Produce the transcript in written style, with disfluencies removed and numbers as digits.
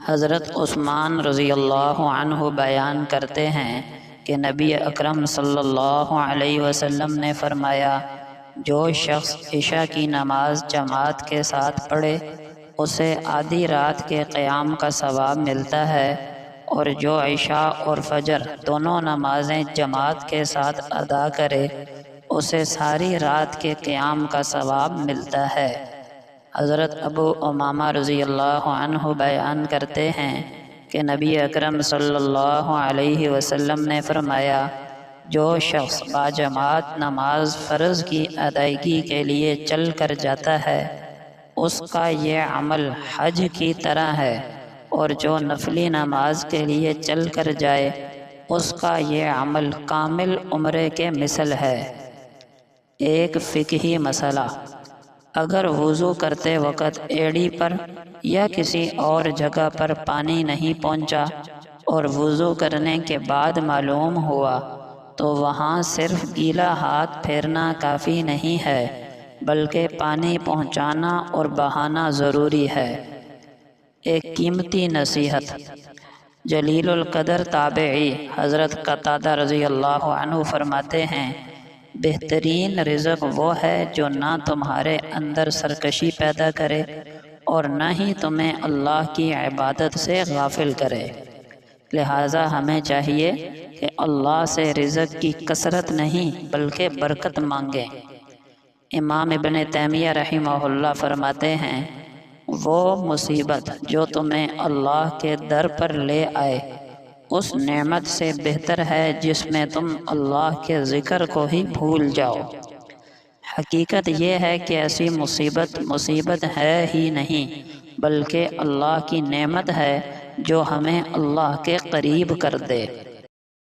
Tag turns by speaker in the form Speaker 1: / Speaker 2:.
Speaker 1: حضرت عثمان رضی اللہ عنہ بیان کرتے ہیں کہ نبی اکرم صلی اللہ علیہ وسلم نے فرمایا، جو شخص عشاء کی نماز جماعت کے ساتھ پڑھے اسے آدھی رات کے قیام کا ثواب ملتا ہے، اور جو عشاء اور فجر دونوں نمازیں جماعت کے ساتھ ادا کرے اسے ساری رات کے قیام کا ثواب ملتا ہے۔ حضرت ابو امامہ رضی اللہ عنہ بیان کرتے ہیں کہ نبی اکرم صلی اللہ علیہ وسلم نے فرمایا، جو شخص باجماعت نماز فرض کی ادائیگی کے لیے چل کر جاتا ہے اس کا یہ عمل حج کی طرح ہے، اور جو نفلی نماز کے لیے چل کر جائے اس کا یہ عمل کامل عمرے کے مثل ہے۔ ایک فقہی مسئلہ، اگر وضو کرتے وقت ایڑی پر یا کسی اور جگہ پر پانی نہیں پہنچا اور وضو کرنے کے بعد معلوم ہوا تو وہاں صرف گیلا ہاتھ پھیرنا کافی نہیں ہے بلکہ پانی پہنچانا اور بہانا ضروری ہے۔ ایک قیمتی نصیحت، جلیل القدر تابعی حضرت قتادہ رضی اللہ عنہ فرماتے ہیں، بہترین رزق وہ ہے جو نہ تمہارے اندر سرکشی پیدا کرے اور نہ ہی تمہیں اللہ کی عبادت سے غافل کرے۔ لہٰذا ہمیں چاہیے کہ اللہ سے رزق کی کثرت نہیں بلکہ برکت مانگیں۔ امام ابن تیمیہ رحمہ اللہ فرماتے ہیں، وہ مصیبت جو تمہیں اللہ کے در پر لے آئے اس نعمت سے بہتر ہے جس میں تم اللہ کے ذکر کو ہی بھول جاؤ۔ حقیقت یہ ہے کہ ایسی مصیبت ہے ہی نہیں بلکہ اللہ کی نعمت ہے جو ہمیں اللہ کے قریب کر دے۔